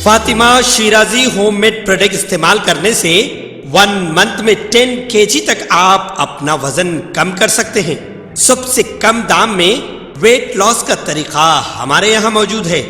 Fatima Shirazi home made product استعمال کرنے سے 1 منتھ میں 10 kg تک آپ اپنا وزن کم کر سکتے ہیں۔ سب سے کم دام میں ویٹ لاس کا طریقہ ہمارے یہاں موجود ہے،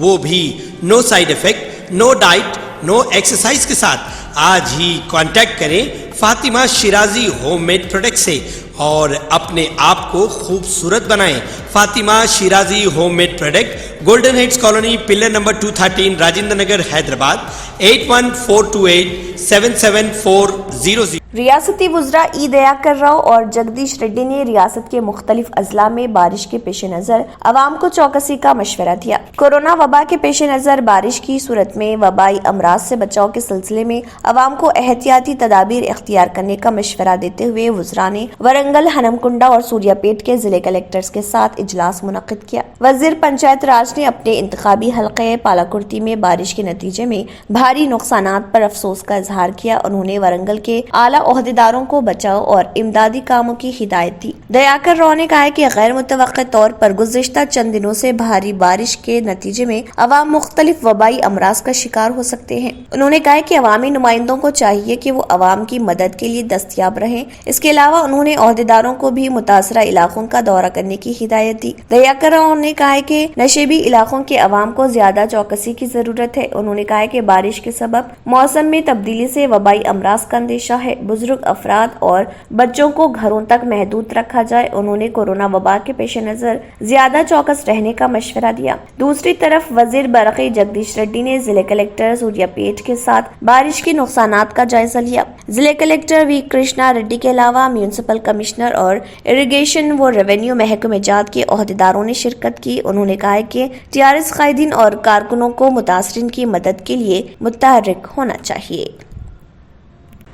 وہ بھی no side effect, no diet, no exercise کے ساتھ۔ آج ہی کانٹیکٹ کریں Fatima Shirazi home made product سے اور اپنے آپ کو خوبصورت بنائیں۔ Fatima Shirazi home made product, golden heights colony, pillar number 213، Rajendra Nagar, Hyderabad, 8142877400۔ ریاستی وزراء ای دیاکر راؤ اور جگدیش ریڈی نے ریاست کے مختلف اضلاع میں بارش کے پیش نظر عوام کو چوکسی کا مشورہ دیا۔ کورونا وبا کے پیش نظر بارش کی صورت میں وبائی امراض سے بچاؤ کے سلسلے میں عوام کو احتیاطی تدابیر اختیار کرنے کا مشورہ دیتے ہوئے وزراء نے ورنگل، ہنمکنڈا اور سوریا پیٹ کے ضلع کلکٹرز کے ساتھ اجلاس منعقد کیا۔ وزیر پنچایت راج نے اپنے انتخابی حلقے پالاکرتی میں بارش کے نتیجے میں بھاری نقصانات پر افسوس کا اظہار کیا۔ انہوں نے ورنگل کے اعلیٰ عہدیداروں کو بچاؤ اور امدادی کاموں کی ہدایت دی۔ دیاکر راؤ نے کہا کہ غیر متوقع طور پر گزشتہ چند دنوں سے بھاری بارش کے نتیجے میں عوام مختلف وبائی امراض کا شکار ہو سکتے ہیں۔ انہوں نے کہا کہ عوامی نمائندوں کو چاہیے کہ وہ عوام کی مدد کے لیے دستیاب رہیں۔ اس کے علاوہ انہوں نے عہدیداروں کو بھی متاثرہ علاقوں کا دورہ کرنے کی ہدایت دی۔ دیاکر راؤ نے کہا کہ نشیبی علاقوں کے عوام کو زیادہ چوکسی کی ضرورت ہے۔ انہوں نے کہا کہ بارش کے سبب موسم میں تبدیلی سے وبائی امراض کا اندیشہ ہے۔ بزرگ افراد اور بچوں کو گھروں تک محدود رکھا جائے۔ انہوں نے کورونا وبا کے پیش نظر زیادہ چوکس رہنے کا مشورہ دیا۔ دوسری طرف وزیر برقی جگدیش ریڈی نے ضلع کلکٹر سوریا پیٹ کے ساتھ بارش کے نقصانات کا جائزہ لیا۔ ضلع کلکٹر وی کرشنا ریڈی کے علاوہ میونسپل کمشنر اور اریگیشن و ریونیو محکمہ جات کے عہدیداروں نے شرکت کی۔ انہوں نے کہا کہ ٹیارس قائدین اور کارکنوں کو متاثرین کی مدد کے لیے متحرک ہونا چاہیے۔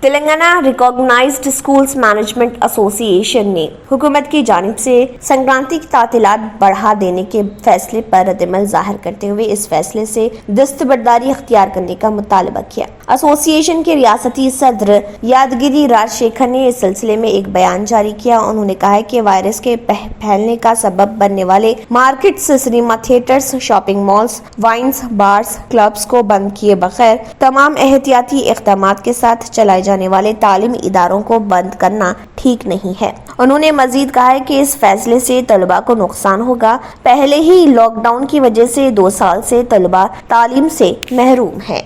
تلنگانہ ریکاگنائزڈ اسکولز مینجمنٹ ایسوسی ایشن نے حکومت کی جانب سے سنکرانتی کی تعطیلات بڑھا دینے کے فیصلے پر رد عمل ظاہر کرتے ہوئے اس فیصلے سے دستبرداری اختیار کرنے کا مطالبہ کیا۔ ایسوسی ایشن کے ریاستی صدر یادگیری راج شیکھر نے اس سلسلے میں ایک بیان جاری کیا۔ انہوں نے کہا کہ وائرس کے پھیلنے کا سبب بننے والے markets, cinema theatres, shopping malls, vines, bars, clubs کو بند کیے بغیر تمام احتیاطی اقدامات کے ساتھ چلائے جانے والے تعلیمی اداروں کو بند کرنا ٹھیک نہیں ہے۔ انہوں نے مزید کہا ہے کہ اس فیصلے سے طلباء کو نقصان ہوگا۔ پہلے ہی لاک ڈاؤن کی وجہ سے 2 سال سے طلباء تعلیم سے محروم ہیں۔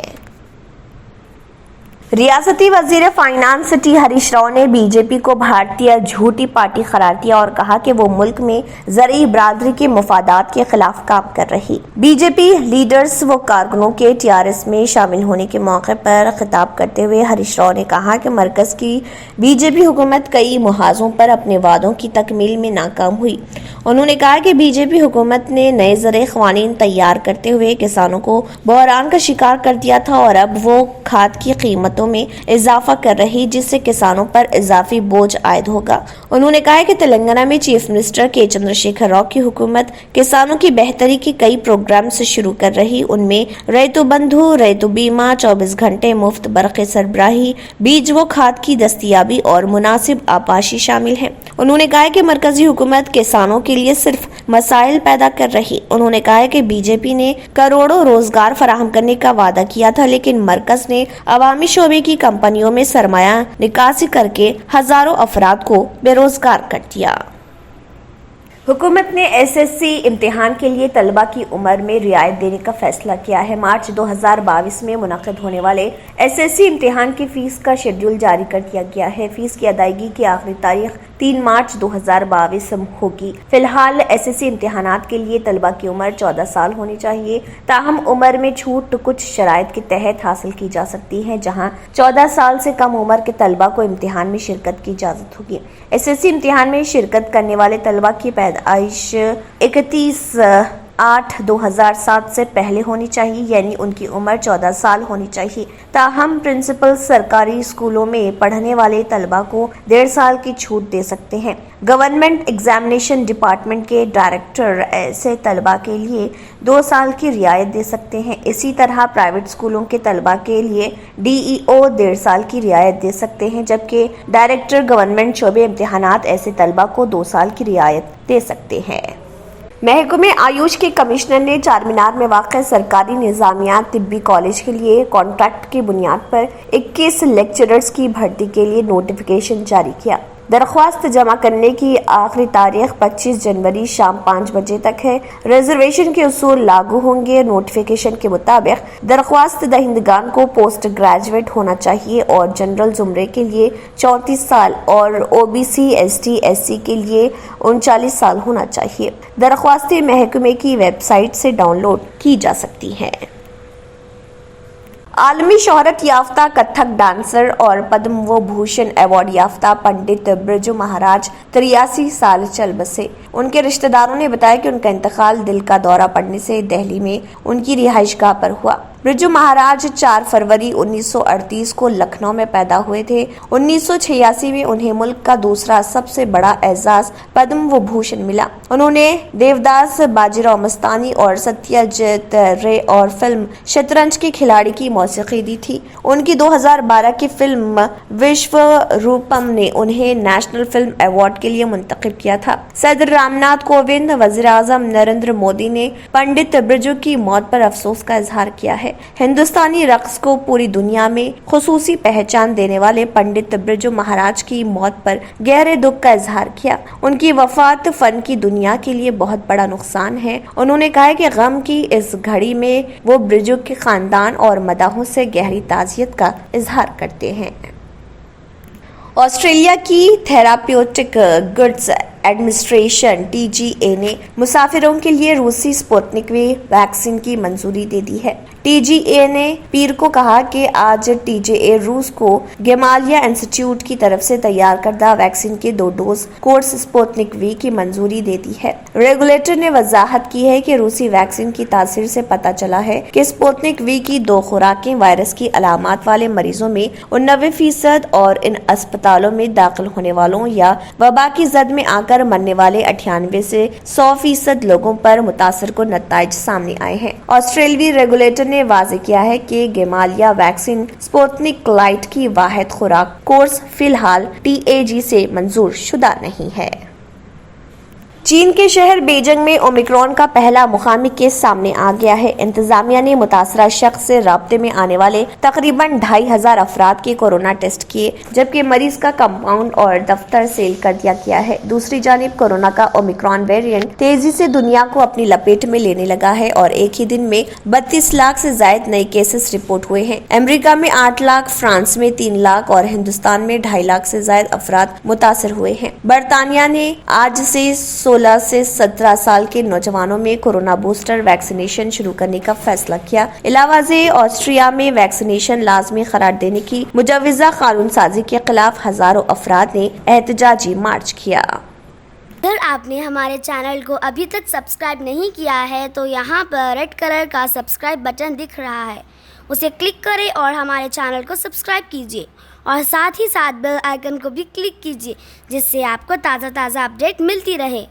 ریاستی وزیر فائنانس ٹی ہریش راؤ نے بی جے پی کو بھارتیہ جھوٹی پارٹی قرار دیا اور کہا کہ وہ ملک میں زرعی برادری کے مفادات کے خلاف کام کر رہی۔ بی جے پی لیڈرز و کارکنوں کے ٹی آر ایس میں شامل ہونے کے موقع پر خطاب کرتے ہوئے ہریش راؤ نے کہا کہ مرکز کی بی جے پی حکومت کئی محاذوں پر اپنے وعدوں کی تکمیل میں ناکام ہوئی۔ انہوں نے کہا کہ بی جے پی حکومت نے نئے زرعی قوانین تیار کرتے ہوئے کسانوں کو بحران کا شکار کر دیا تھا اور اب وہ کھاد کی قیمتوں میں اضافہ کر رہی، جس سے کسانوں پر اضافی بوجھ عائد ہوگا۔ انہوں نے کہا کہ تلنگانہ میں چیف منسٹر کے چندر شیکھر راؤ کی حکومت کسانوں کی بہتری کے کئی پروگرامز شروع کر رہی۔ ان میں ریتو بندھو، ریتو بیمہ، 24 گھنٹے مفت برقی سربراہی، بیج و کھاد کی دستیابی اور مناسب آبپاشی شامل ہیں۔ انہوں نے کہا کہ مرکزی حکومت کسانوں کے لیے صرف مسائل پیدا کر رہی۔ انہوں نے کہا کہ بی جے پی نے کروڑوں روزگار فراہم کرنے کا وعدہ کیا تھا، لیکن مرکز نے عوامی شعبے کی کمپنیوں میں سرمایہ نکاسی کر کے ہزاروں افراد کو بے روزگار کر دیا۔ حکومت نے ایس ایس سی امتحان کے لیے طلباء کی عمر میں رعایت دینے کا فیصلہ کیا ہے۔ مارچ 2022 میں منعقد ہونے والے ایس ایس سی امتحان کی فیس کا شیڈول جاری کر دیا گیا ہے۔ فیس کی ادائیگی کی آخری تاریخ 3 مارچ 2022 ہوگی۔ فی الحال ایس ایس سی امتحانات کے لیے طلباء کی عمر 14 سال ہونی چاہیے، تاہم عمر میں چھوٹ کچھ شرائط کے تحت حاصل کی جا سکتی ہے، جہاں 14 سال سے کم عمر کے طلباء کو امتحان میں شرکت کی اجازت ہوگی۔ ایس ایس سی امتحان میں شرکت کرنے والے طلباء کی پیدائش 31/8/2007 سے پہلے ہونی چاہیے، یعنی ان کی عمر 14 سال ہونی چاہیے۔ تاہم پرنسپل سرکاری اسکولوں میں پڑھنے والے طلباء کو 1.5 سال کی چھوٹ دے سکتے ہیں۔ گورنمنٹ ایگزامینیشن ڈپارٹمنٹ کے ڈائریکٹر ایسے طلباء کے لیے 2 سال کی رعایت دے سکتے ہیں۔ اسی طرح پرائیویٹ اسکولوں کے طلباء کے لیے ڈی ای او 1.5 سال کی رعایت دے سکتے ہیں، جبکہ ڈائریکٹر گورنمنٹ شعبے امتحانات ایسے طلباء کو 2 سال کی رعایت دے سکتے ہیں۔ محکمہ آیوش کے کمشنر نے چار مینار میں واقع سرکاری نظامیہ طبی کالج کے لیے کانٹریکٹ کی بنیاد پر 21 لیکچررز کی بھرتی کے لیے نوٹیفیکیشن جاری کیا۔ درخواست جمع کرنے کی آخری تاریخ 25 جنوری شام 5 بجے تک ہے۔ ریزرویشن کے اصول لاگو ہوں گے۔ نوٹیفیکیشن کے مطابق درخواست دہندگان کو پوسٹ گریجویٹ ہونا چاہیے اور جنرل زمرے کے لیے 34 سال اور OBC ST SC کے لیے 39 سال ہونا چاہیے۔ درخواستیں محکمے کی ویب سائٹ سے ڈاؤن لوڈ کی جا سکتی ہیں۔ عالمی شہرت یافتہ کتھک ڈانسر اور پدم وبھوشن ایوارڈ یافتہ پنڈت برجو مہاراج 83 سال چل بسے۔ ان کے رشتہ داروں نے بتایا کہ ان کا انتقال دل کا دورہ پڑنے سے دہلی میں ان کی رہائش گاہ پر ہوا۔ برجو مہاراج 4 فروری 1938 کو لکھنؤ میں پیدا ہوئے تھے۔ 1986 میں انہیں ملک کا دوسرا سب سے بڑا اعزاز پدم وبھوشن ملا۔ انہوں نے دیوداس، باجیراؤ مستانی اور ستیہ رے اور فلم شطرنج کے کھلاڑی کی موسیقی دی تھی۔ ان کی 2012 کی فلم وشو روپم نے انہیں نیشنل فلم ایوارڈ کے لیے منتخب کیا تھا۔ صدر رام ناتھ کووند، وزیر اعظم نریندر مودی نے پنڈت برجو کی موت پر افسوس کا اظہار کیا ہے۔ ہندوستانی رقص کو پوری دنیا میں خصوصی پہچان دینے والے پنڈت برجو مہاراج کی موت پر گہرے دکھ کا اظہار کیا۔ ان کی وفات فن کی دنیا کے لیے بہت بڑا نقصان ہے۔ انہوں نے کہا کہ غم کی اس گھڑی میں وہ برجو کے خاندان اور مداحوں سے گہری تعزیت کا اظہار کرتے ہیں۔ آسٹریلیا کی تھراپیوٹک گڈز ایڈمنسٹریشن TGA نے مسافروں کے لیے روسی سپوتنک وی ویکسین کی منظوری دے دی ہے۔ TGA نے پیر کو کہا کہ آج TGA روس کو گیمالیہ انسٹیٹیوٹ کی طرف سے تیار کردہ ویکسین کے 2 ڈوز کورس سپوتنک وی کی منظوری دے دی ہے۔ ریگولیٹر نے وضاحت کی ہے کہ روسی ویکسین کی تاثیر سے پتہ چلا ہے کہ سپوتنک وی کی 2 خوراکیں وائرس کی علامات والے مریضوں میں 99% اور ان اسپتالوں میں داخل ہونے والوں یا وبا کی زد میں آ کر مرنے والے 98 سے 100% لوگوں پر متاثر کن نتائج سامنے آئے ہیں۔ آسٹریلوی ریگولیٹر نے واضح کیا ہے کہ گیمالیہ ویکسین سپوتنک لائٹ کی واحد خوراک کورس فی الحال TAG سے منظور شدہ نہیں ہے۔ چین کے شہر بیجنگ میں اومیکرون کا پہلا مقامی کیس سامنے آ گیا ہے۔ انتظامیہ نے متاثرہ شخص سے رابطے میں آنے والے تقریباً 2500 افراد کے کورونا ٹیسٹ کیے، جبکہ مریض کا کمپاؤنڈ اور دفتر سیل کر دیا گیا ہے۔ دوسری جانب کورونا کا اومیکرون ویریئنٹ تیزی سے دنیا کو اپنی لپیٹ میں لینے لگا ہے اور ایک ہی دن میں 32 لاکھ سے زائد نئے کیسز رپورٹ ہوئے ہیں۔ امریکہ میں 8 لاکھ، فرانس میں 3 لاکھ اور ہندوستان میں 2.5 لاکھ سے زائد افراد متاثر ہوئے ہیں۔ برطانیہ نے آج سے 16 سے 17 سال کے نوجوانوں میں کورونا بوسٹر ویکسینیشن شروع کرنے کا فیصلہ کیا۔ علاوہ ازیں آسٹریا میں ویکسینیشن لازمی قرار دینے کی مجوزہ قانون سازی کے خلاف ہزاروں افراد نے احتجاجی مارچ کیا۔ اگر آپ نے ہمارے چینل کو ابھی تک سبسکرائب نہیں کیا ہے تو یہاں پر ریڈ کلر کا سبسکرائب بٹن دکھ رہا ہے، اسے کلک کریں اور ہمارے چینل کو سبسکرائب کیجیے اور ساتھ ہی ساتھ بیل آئیکن کو بھی کلک کیجیے، جس سے آپ کو تازہ اپڈیٹ ملتی رہے۔